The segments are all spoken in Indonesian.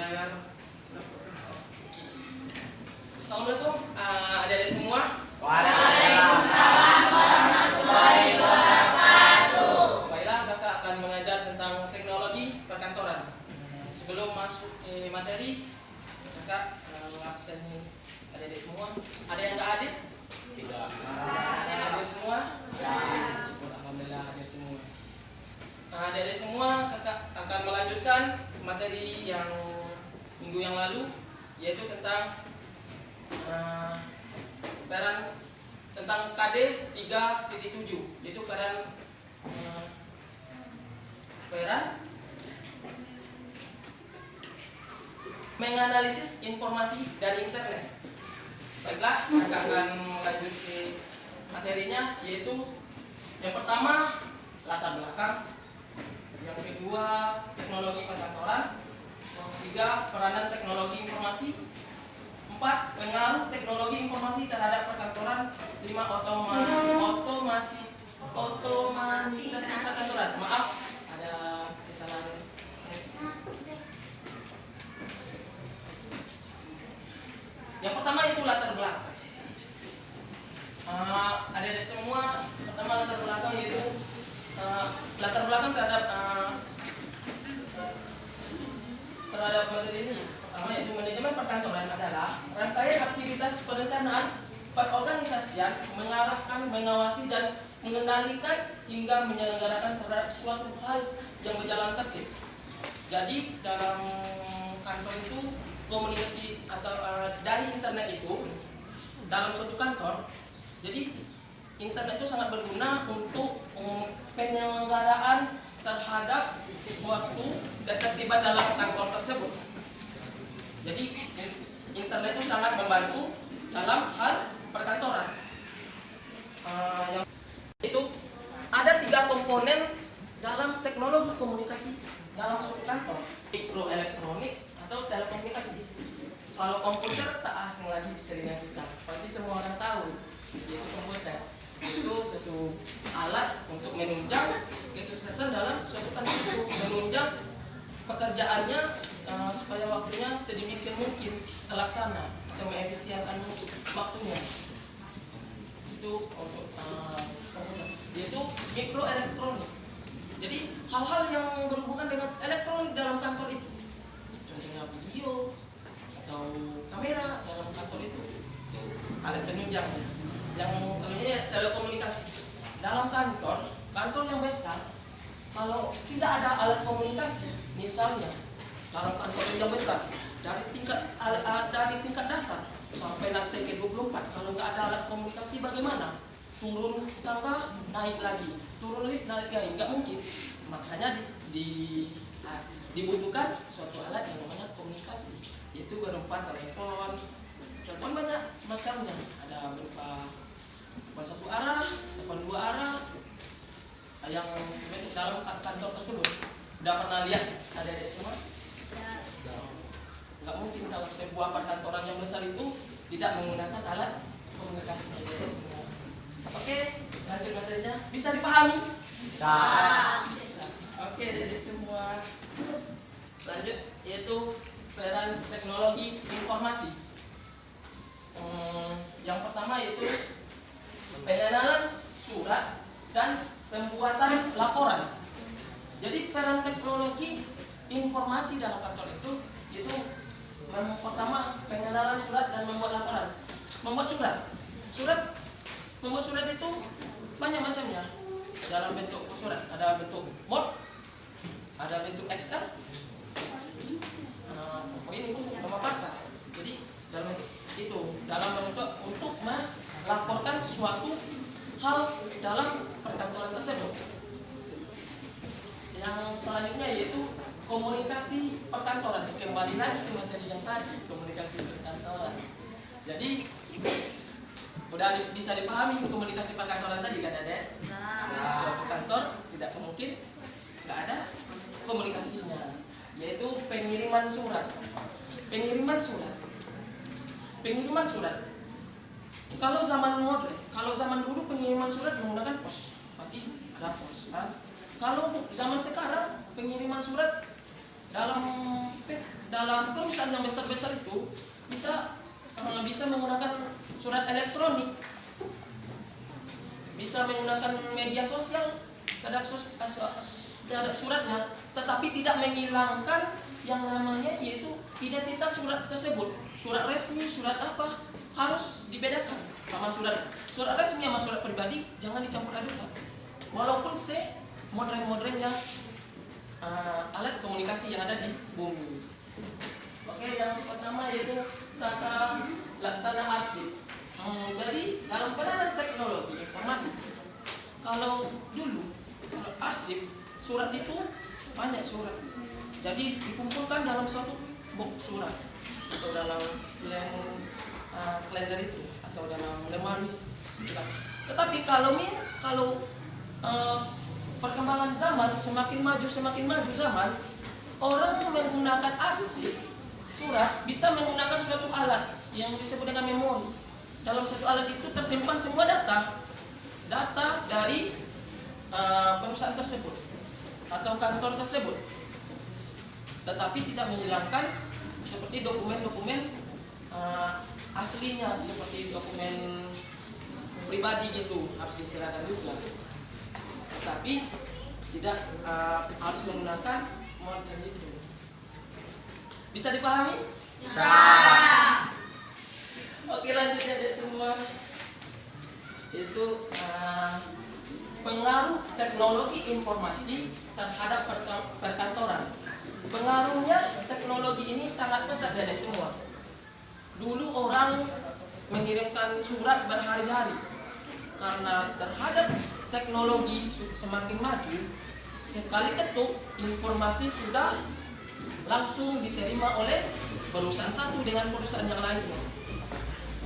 Assalamualaikum adik-adik semua. Waalaikumsalam warahmatullahi wabarakatuh. Baiklah, kakak akan mengajar tentang teknologi perkantoran. Sebelum masuk ke materi, kakak mengabsen adik-adik semua. Ada yang nggak hadir? Tidak. Ada yang hadir semua? Ya. Syukur, alhamdulillah hadir semua. Adik-adik semua, kakak akan melanjutkan materi yang minggu yang lalu, yaitu tentang peran tentang KD 3.7, yaitu peran menganalisis informasi dari internet. Baiklah, kakak akan lanjut ke materinya, yaitu yang pertama latar belakang, yang kedua teknologi perkantoran, yang ketiga peranan teknologi informasi, 4 pengaruh teknologi informasi terhadap perkantoran, 5 otomatisasi perkantoran. Maaf, ada kesalahan. Yang pertama itu latar belakang. Adik-adik semua, pertama latar belakang yaitu latar belakang terhadap materi ini. Pertama yaitu manajemen perkantoran adalah rangkaian aktivitas perencanaan, perorganisasian, mengarahkan, mengawasi dan mengendalikan hingga menyelenggarakan terhadap suatu hal yang berjalan tertib. Jadi dalam kantor itu komunikasi atau dari internet itu dalam suatu kantor, jadi internet itu sangat berguna untuk penyelenggaraan terhadap suatu ketertiban dalam kantor tersebut. Jadi internet itu sangat membantu dalam hal perkantoran. Itu ada 3 komponen dalam teknologi komunikasi dalam suatu kantor: mikroelektronik atau telekomunikasi. Kalau komputer tak asing lagi di telinga kita, pasti semua orang tahu, yaitu komputer. Itu suatu alat untuk menunjang kesuksesan dalam suatu kantor, menunjang pekerjaannya supaya waktunya sedemikian mungkin terlaksana atau mengefisienkan waktunya. Itu untuk komputer, yaitu mikroelektronik. Jadi hal-hal yang berhubungan dengan elektronik dalam kantor itu, contohnya video atau kamera dalam kantor itu alat penunjangnya. Yang selanjutnya telekomunikasi. Dalam kantor yang besar, kalau tidak ada alat komunikasi, misalnya dalam kantor yang besar dari tingkat dasar sampai lantai ke-24, kalau nggak ada alat komunikasi bagaimana? Turun tangga naik lagi, turun lift naik lagi, nggak mungkin. Makanya dibutuhkan suatu alat yang namanya komunikasi, yaitu berupa telepon banyak macamnya, ada berupa satu arah, telepon 2 arah yang dalam kantor tersebut. Udah pernah lihat adik-adik semua? Nggak mungkin dalam sebuah perkantoran yang besar itu tidak menggunakan alat komunikasi, adik-adik semua. Oke, lanjut materinya. Bisa dipahami? Bisa. Oke, adik-adik semua. Lanjut, yaitu peran teknologi informasi. Yang pertama yaitu pengenalan surat dan pembuatan laporan. Jadi peran teknologi informasi dalam kantor itu pertama pengenalan surat dan membuat laporan. Membuat surat itu banyak macamnya. Dalam bentuk surat ada bentuk Word, ada bentuk Excel, ini nama parka. Jadi dalam bentuk itu dalam bentuk untuk melaporkan suatu hal dalam perkantoran tersebut. Yang selanjutnya yaitu komunikasi perkantoran. Kembali lagi ke materi yang tadi, komunikasi perkantoran. Jadi udah bisa dipahami komunikasi perkantoran tadi kan, Adek? Suatu kantor tidak mungkin nggak ada komunikasinya, yaitu pengiriman surat. Kalau zaman dulu pengiriman surat menggunakan pos, berarti ada pos kan? Kalau zaman sekarang pengiriman surat dalam perusahaan yang besar-besar itu bisa menggunakan surat elektronik, bisa menggunakan media sosial terhadap suratnya, tetapi tidak menghilangkan yang namanya yaitu identitas surat tersebut. Surat resmi, surat apa harus dibedakan. Sama surat resmi sama surat pribadi jangan dicampur adukan. Walaupun modern-modernnya alat komunikasi yang ada di bumi. Oke, yang pertama yaitu tata laksana arsip. Jadi dalam penanganan teknologi informasi, kalau dulu arsip surat itu banyak surat, jadi dikumpulkan dalam suatu box surat atau dalam kalender itu atau dalam lemari surat. Tetapi kalau perkembangan zaman semakin maju zaman, orang menggunakan arsip surat bisa menggunakan suatu alat yang disebut dengan memori. Dalam satu alat itu tersimpan semua data dari perusahaan tersebut atau kantor tersebut, tetapi tidak menghilangkan seperti dokumen-dokumen aslinya, seperti dokumen pribadi gitu harus diserahkan juga, tetapi tidak harus menggunakan model itu. Bisa dipahami? Bisa. Oke, lanjut ya deh semua. Itu pengaruh teknologi informasi terhadap perkantoran. Pengaruhnya teknologi ini sangat pesat ya deh semua. Dulu orang mengirimkan surat berhari-hari, karena terhadap teknologi semakin maju, sekali ketuk informasi sudah langsung diterima oleh perusahaan satu dengan perusahaan yang lainnya.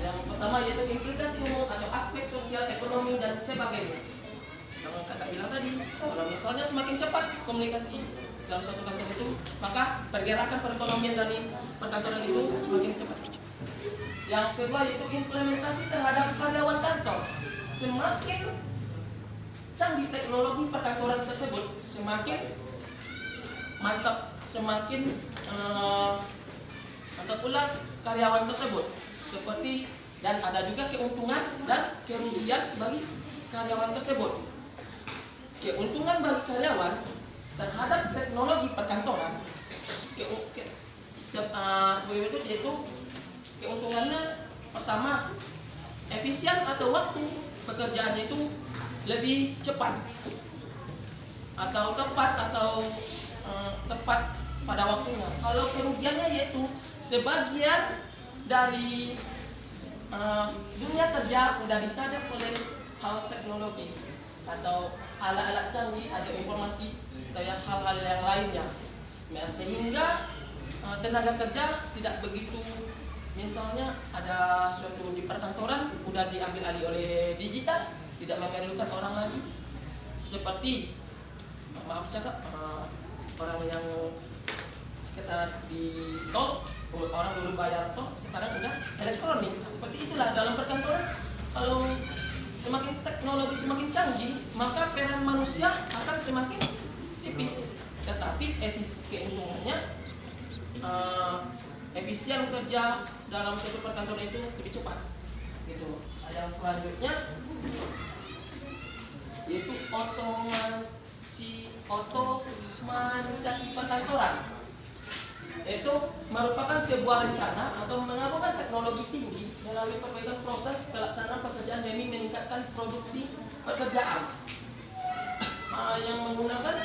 Yang pertama yaitu implikasi umum atau aspek sosial, ekonomi dan sebagainya. Yang kakak bilang tadi, kalau misalnya semakin cepat komunikasi dalam suatu kantor itu, maka pergerakan perekonomian dari perkantoran itu semakin cepat. Yang kedua yaitu implementasi terhadap karyawan kantor. Semakin canggih teknologi perkantoran tersebut, semakin mantap, semakin mantap pula karyawan tersebut. Seperti dan ada juga keuntungan dan kerugian bagi karyawan tersebut. Keuntungan bagi karyawan terhadap teknologi perkantoran sebagai berikut, yaitu keuntungannya pertama, efisien atau waktu pekerjaan itu lebih cepat atau tepat pada waktunya. Kalau kerugiannya yaitu sebagian dari dunia kerja sudah disadap oleh hal teknologi atau alat-alat canggih atau informasi atau hal-hal yang lainnya, sehingga tenaga kerja tidak begitu. Misalnya ada suatu di perkantoran sudah diambil alih oleh digital, tidak memerlukan orang lagi. Seperti maaf cakap, orang yang sekitar di tol, orang dulu bayar tol, sekarang udah elektronik. Seperti itulah dalam perkantoran. Kalau semakin teknologi semakin canggih, maka peran manusia akan semakin tipis. Tetapi keuntungannya efisien kerja dalam suatu perkantoran itu lebih cepat. Gitu. Yang selanjutnya yaitu otomatisasi perkantoran. Itu merupakan sebuah rencana atau menggabungkan teknologi tinggi melalui perbaikan proses pelaksanaan pekerjaan demi meningkatkan produksi pekerjaan. Yang menggunakan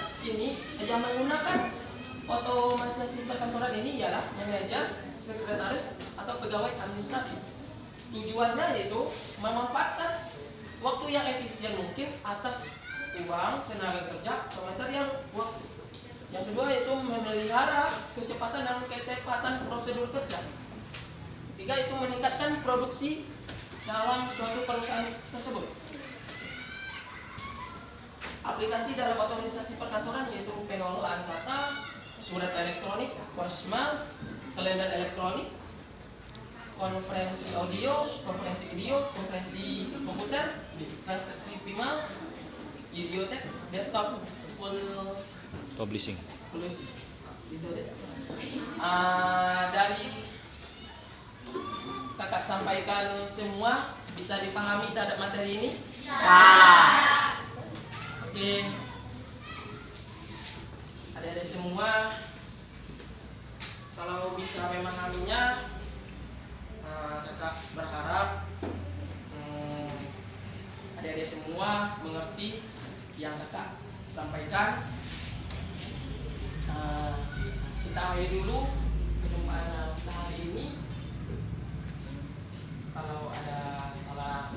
otomatisasi perkantoran ini ialah manajer, sekretaris atau pegawai administrasi. Tujuannya yaitu memanfaatkan waktu yang efisien mungkin atas uang, tenaga kerja, material, waktu. Yang kedua yaitu memelihara kecepatan dan ketepatan prosedur kerja. Ketiga itu meningkatkan produksi dalam suatu perusahaan tersebut. Aplikasi dalam otomatisasi perkantoran yaitu pengelolaan data, surat elektronik, posmal, kalender elektronik, konferensi audio, konferensi video, konferensi komputer, transaksi primal, videotek, desktop, publishing. Gitu deh. Dari kakak sampaikan semua bisa dipahami terhadap materi ini? Oke. Adik-adik semua, kalau bisa memahaminya, kakak berharap adik-adik semua mengerti yang kakak sampaikan. Kita akhiri dulu perjumpaan kita hari ini. Kalau ada salah